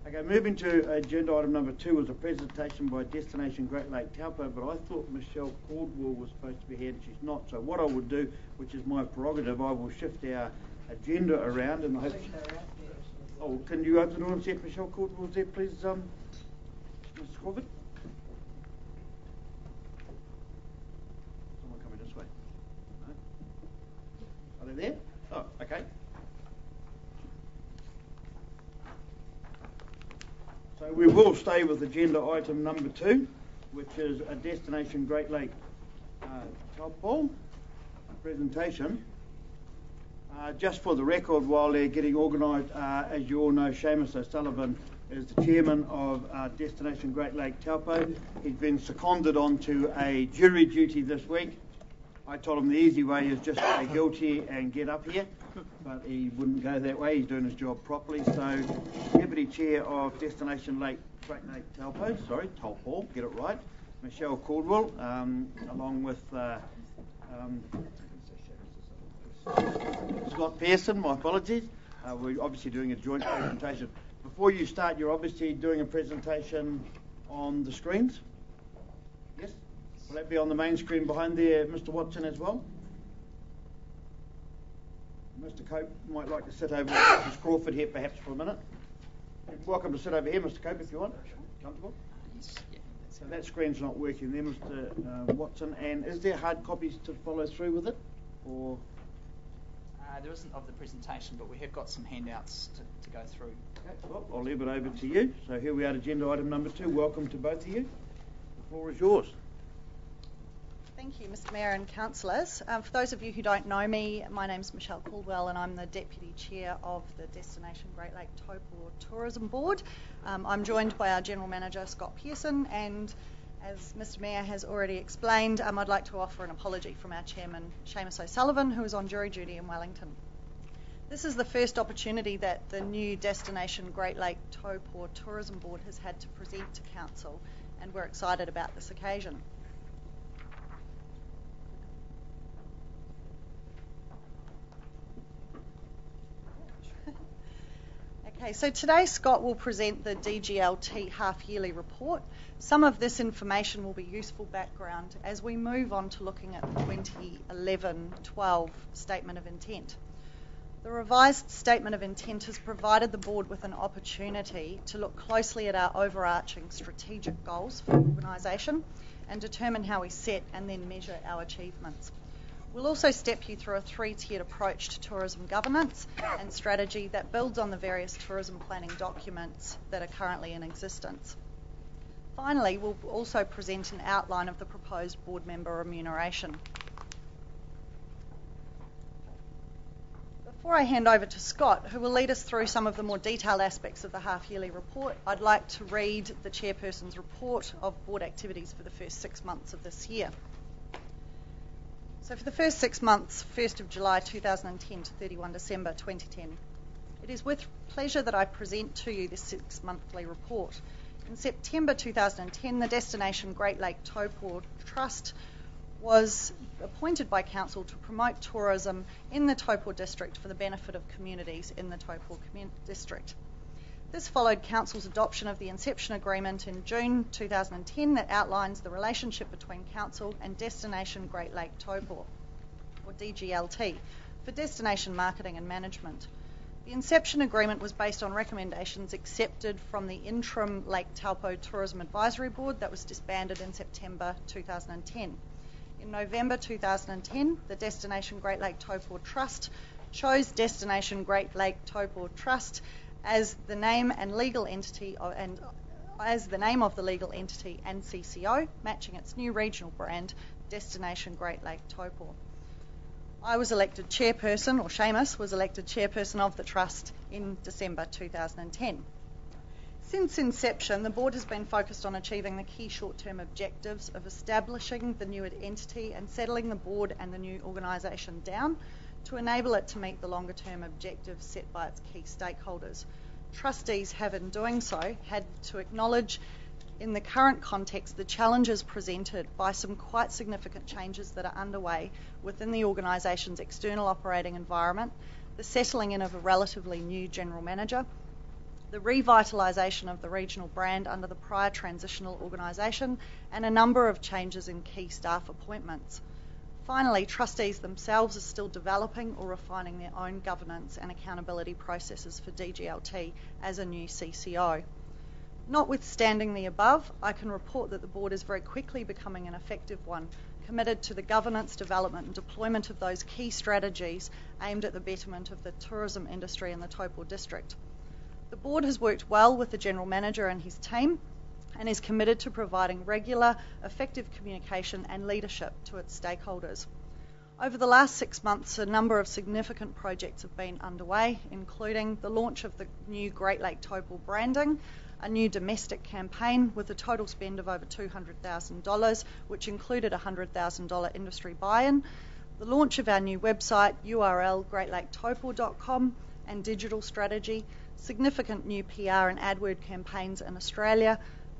Okay, moving to agenda item number 2 was a presentation by Destination Great Lake Taupo, but I thought Michelle Caldwell was supposed to be here and she's not. So what I will do, which is my prerogative, I will shift our agenda around and I hope... Oh, can you open the door and see if Michelle Caldwell's there, please, Mr. Corbett? Someone coming this way. No? Are they there? Oh, okay. So we will stay with agenda item number 2, which is a Destination Great Lake Taupo presentation. Just for the record, while they're getting organised, as you all know, Seamus O'Sullivan is the chairman of Destination Great Lake Taupo. He's been seconded onto a jury duty this week. I told him the easy way is just play guilty and get up here, but he wouldn't go that way. He's doing his job properly. So, Deputy Chair of Destination Great Lake Taupo, Taupo, get it right, Michelle Caldwell, along with Scott Pearson, my apologies. We're obviously doing a joint presentation. Before you start, you're obviously doing a presentation on the screens? Yes? Will that be on the main screen behind there, Mr. Watson, as well? Mr. Cope might like to sit over with Mrs. Crawford here perhaps for a minute. You're welcome to sit over here, Mr. Cope, if you want. Comfortable? Yes. Yeah, so that screen's not working there, Mr. Watson. And is there hard copies to follow through with it? Or there isn't of the presentation, but we have got some handouts to go through. Okay, well, I'll leave it over to you. So here we are, agenda item number 2. Welcome to both of you. The floor is yours. Thank you, Mr. Mayor and Councillors. For those of you who don't know me, my name's Michelle Caldwell and I'm the Deputy Chair of the Destination Great Lake Taupo Tourism Board. I'm joined by our General Manager, Scott Pearson, and as Mr. Mayor has already explained, I'd like to offer an apology from our Chairman, Seamus O'Sullivan, who is on jury duty in Wellington. This is the first opportunity that the new Destination Great Lake Taupo Tourism Board has had to present to Council, and we're excited about this occasion. Okay, so today Scott will present the DGLT half-yearly report. Some of this information will be useful background as we move on to looking at the 2011-12 Statement of Intent. The revised Statement of Intent has provided the Board with an opportunity to look closely at our overarching strategic goals for the organisation and determine how we set and then measure our achievements. We'll also step you through a 3-tiered approach to tourism governance and strategy that builds on the various tourism planning documents that are currently in existence. Finally, we'll also present an outline of the proposed board member remuneration. Before I hand over to Scott, who will lead us through some of the more detailed aspects of the half-yearly report, I'd like to read the Chairperson's report of board activities for the first 6 months of this year. So for the first 6 months, 1st of July 2010 to 31 December 2010, it is with pleasure that I present to you this 6-monthly report. In September 2010, the Destination Great Lake Taupo Trust was appointed by Council to promote tourism in the Taupo District for the benefit of communities in the Taupo District. This followed Council's adoption of the Inception Agreement in June 2010 that outlines the relationship between Council and Destination Great Lake Taupo, or DGLT, for destination marketing and management. The Inception Agreement was based on recommendations accepted from the interim Lake Taupo Tourism Advisory Board that was disbanded in September 2010. In November 2010, the Destination Great Lake Taupo Trust chose Destination Great Lake Taupo Trust as the name and legal entity and as the name of the legal entity and CCO, matching its new regional brand, Destination Great Lake Taupo. I was elected chairperson, or Seamus was elected chairperson of the trust in December 2010. Since inception, the board has been focused on achieving the key short-term objectives of establishing the new entity and settling the board and the new organisation down to enable it to meet the longer-term objectives set by its key stakeholders. Trustees have, in doing so, had to acknowledge in the current context the challenges presented by some quite significant changes that are underway within the organisation's external operating environment, the settling in of a relatively new general manager, the revitalisation of the regional brand under the prior transitional organisation, and a number of changes in key staff appointments. Finally, trustees themselves are still developing or refining their own governance and accountability processes for DGLT as a new CCO. Notwithstanding the above, I can report that the board is very quickly becoming an effective one, committed to the governance, development and deployment of those key strategies aimed at the betterment of the tourism industry in the Taupo District. The board has worked well with the General Manager and his team and is committed to providing regular, effective communication and leadership to its stakeholders. Over the last 6 months, a number of significant projects have been underway, including the launch of the new Great Lake Taupo branding, a new domestic campaign with a total spend of over $200,000, which included a $100,000 industry buy-in, the launch of our new website, URL greatlaketaupo.com, and digital strategy, significant new PR and AdWord campaigns in Australia,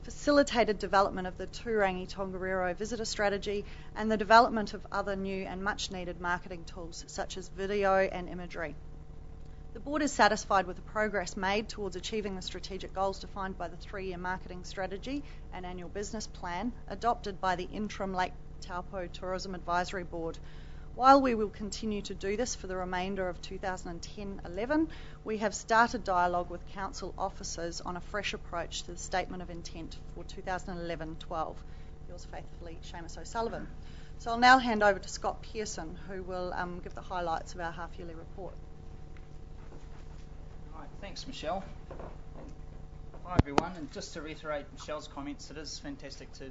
facilitated development of the Turangi-Tongariro visitor strategy, and the development of other new and much-needed marketing tools such as video and imagery. The board is satisfied with the progress made towards achieving the strategic goals defined by the 3-year marketing strategy and annual business plan adopted by the interim Lake Taupo Tourism Advisory Board. While we will continue to do this for the remainder of 2010-11, we have started dialogue with council officers on a fresh approach to the statement of intent for 2011-12. Yours faithfully, Seamus O'Sullivan. So I'll now hand over to Scott Pearson, who will give the highlights of our half-yearly report. Right, thanks, Michelle. Hi, everyone. And just to reiterate Michelle's comments, it is fantastic to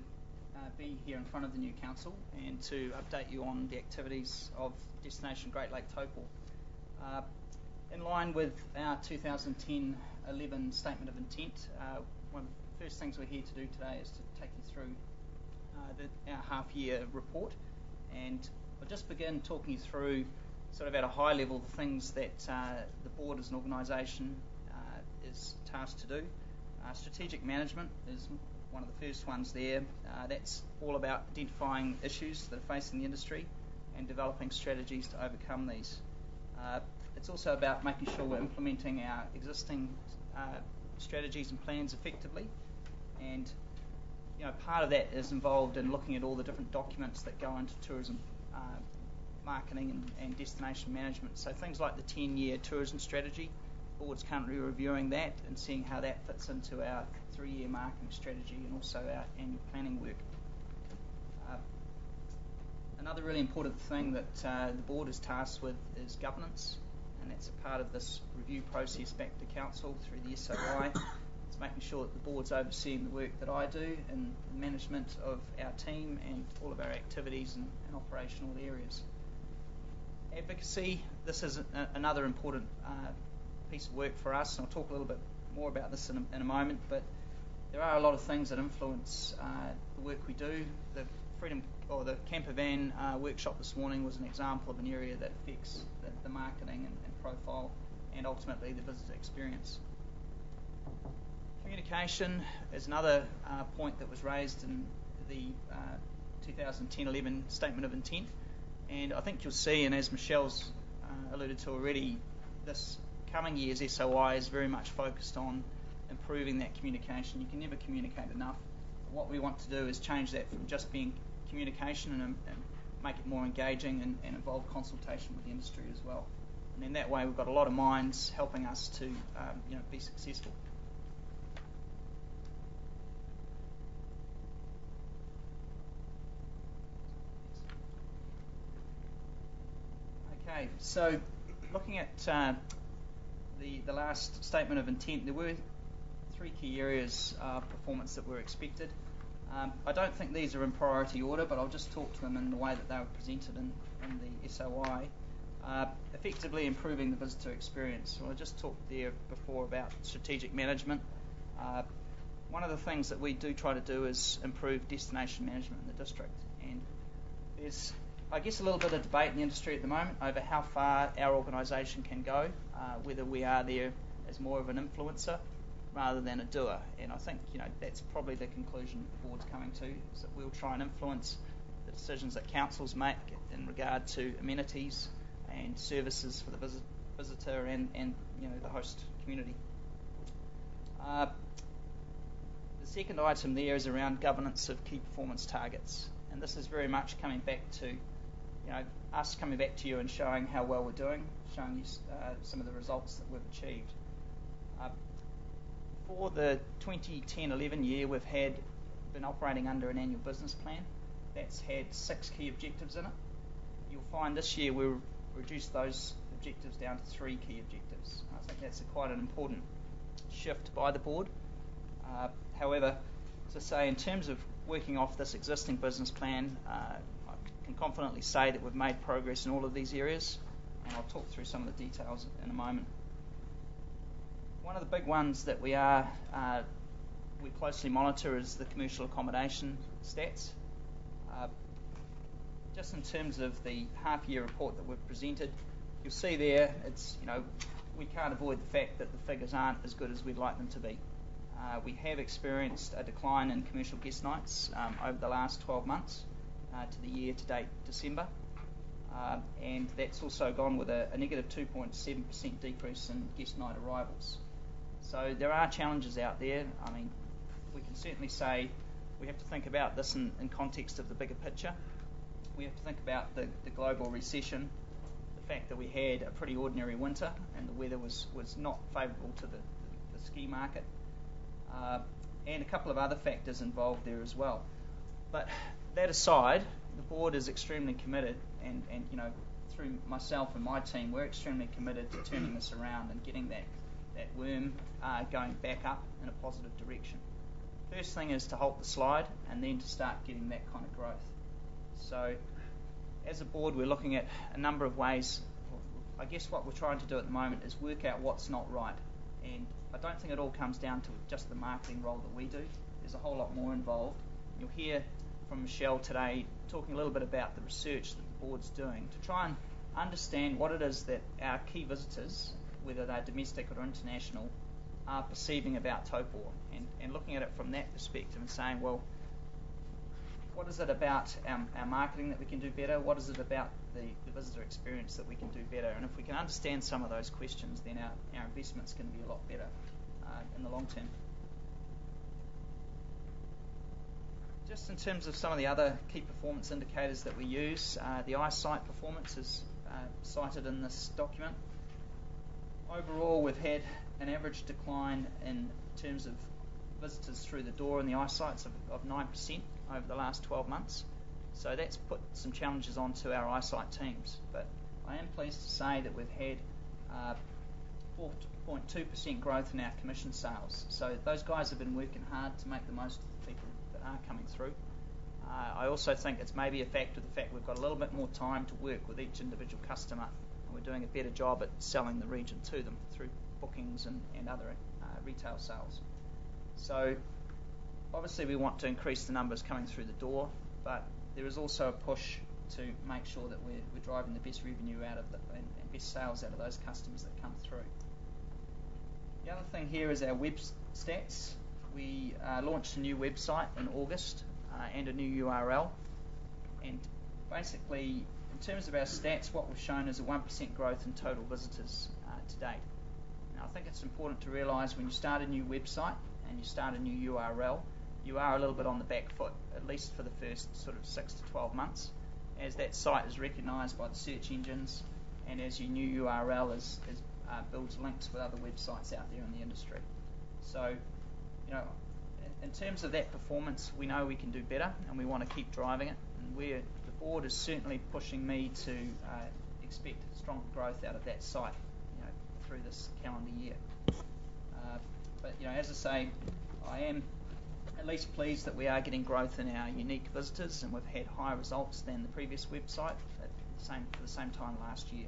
be here in front of the new council and to update you on the activities of Destination Great Lake Taupo. In line with our 2010-11 Statement of Intent, one of the first things we're here to do today is to take you through our half-year report, and I'll just begin talking you through sort of at a high level the things that the board as an organisation is tasked to do. Strategic management is one of the first ones there. That's all about identifying issues that are facing the industry and developing strategies to overcome these. It's also about making sure we're implementing our existing strategies and plans effectively, and part of that is involved in looking at all the different documents that go into tourism marketing and destination management. So things like the 10-year tourism strategy, the board's currently reviewing that and seeing how that fits into our 3-year marketing strategy and also our annual planning work. Another really important thing that the board is tasked with is governance, and that's a part of this review process back to council through the SOI. It's making sure that the board's overseeing the work that I do and the management of our team and all of our activities and operational areas. Advocacy, this is another important piece of work for us, and I'll talk a little bit more about this in a moment, but there are a lot of things that influence the work we do. The the camper van workshop this morning was an example of an area that affects the marketing and profile and ultimately the visitor experience. Communication is another point that was raised in the 2010-11 Statement of Intent, and I think you'll see, and as Michelle's alluded to already, this coming year's SOI is very much focused on improving that communication. You can never communicate enough. What we want to do is change that from just being communication and make it more engaging and involve consultation with the industry as well. And in that way, we've got a lot of minds helping us to be successful. Okay, so looking at the last Statement of Intent, there were 3 key areas of performance that were expected. I don't think these are in priority order, but I'll just talk to them in the way that they were presented in the SOI. Effectively improving the visitor experience. So I just talked there before about strategic management. One of the things that we do try to do is improve destination management in the district, and there's, I guess, a little bit of debate in the industry at the moment over how far our organisation can go, whether we are there as more of an influencer rather than a doer. And I think that's probably the conclusion the board's coming to, is that we'll try and influence the decisions that councils make in regard to amenities and services for the visitor and the host community. The second item there is around governance of key performance targets, and this is very much coming back to, us coming back to you and showing how well we're doing, showing you some of the results that we've achieved. For the 2010-11 year, we've been operating under an annual business plan that's had 6 key objectives in it. You'll find this year we'll reduce those objectives down to 3 key objectives. I think that's quite an important shift by the board. However, to say, in terms of working off this existing business plan, I can confidently say that we've made progress in all of these areas, and I'll talk through some of the details in a moment. One of the big ones that we closely monitor is the commercial accommodation stats. Just in terms of the half-year report that we've presented, you'll see there, we can't avoid the fact that the figures aren't as good as we'd like them to be. We have experienced a decline in commercial guest nights over the last 12 months to the year-to-date December, and that's also gone with a negative 2.7% decrease in guest night arrivals. So there are challenges out there. I mean, we can certainly say we have to think about this in context of the bigger picture. We have to think about the global recession, the fact that we had a pretty ordinary winter and the weather was not favourable to the ski market, and a couple of other factors involved there as well. But that aside, the board is extremely committed, and through myself and my team, we're extremely committed to turning this around and getting that worm going back up in a positive direction. First thing is to halt the slide and then to start getting that kind of growth. So as a board, we're looking at a number of ways. I guess what we're trying to do at the moment is work out what's not right. And I don't think it all comes down to just the marketing role that we do. There's a whole lot more involved. You'll hear from Michelle today talking a little bit about the research that the board's doing to try and understand what it is that our key visitors, whether they're domestic or international, are perceiving about Taupo, and looking at it from that perspective and saying, well, what is it about our marketing that we can do better? What is it about the visitor experience that we can do better? And if we can understand some of those questions, then our investments can be a lot better in the long term. Just in terms of some of the other key performance indicators that we use, the eyesight performance is cited in this document. Overall, we've had an average decline in terms of visitors through the door in the eyesights of 9% over the last 12 months. So that's put some challenges onto our eyesight teams. But I am pleased to say that we've had 4.2% growth in our commission sales. So those guys have been working hard to make the most of the people that are coming through. I also think it's maybe a fact of the fact we've got a little bit more time to work with each individual customer, and we're doing a better job at selling the region to them through bookings and other retail sales. So obviously we want to increase the numbers coming through the door, but there is also a push to make sure that we're driving the best revenue out of and best sales out of those customers that come through. The other thing here is our web stats. We launched a new website in August and a new URL, and basically in terms of our stats, what we've shown is a 1% growth in total visitors to date. Now I think it's important to realise when you start a new website and you start a new URL, you are a little bit on the back foot, at least for the first sort of 6 to 12 months, as that site is recognised by the search engines and as your new URL builds links with other websites out there in the industry. So, in terms of that performance, we know we can do better and we want to keep driving it, and the board is certainly pushing me to expect strong growth out of that site through this calendar year. But as I say, I am at least pleased that we are getting growth in our unique visitors, and we've had higher results than the previous website for the same time last year.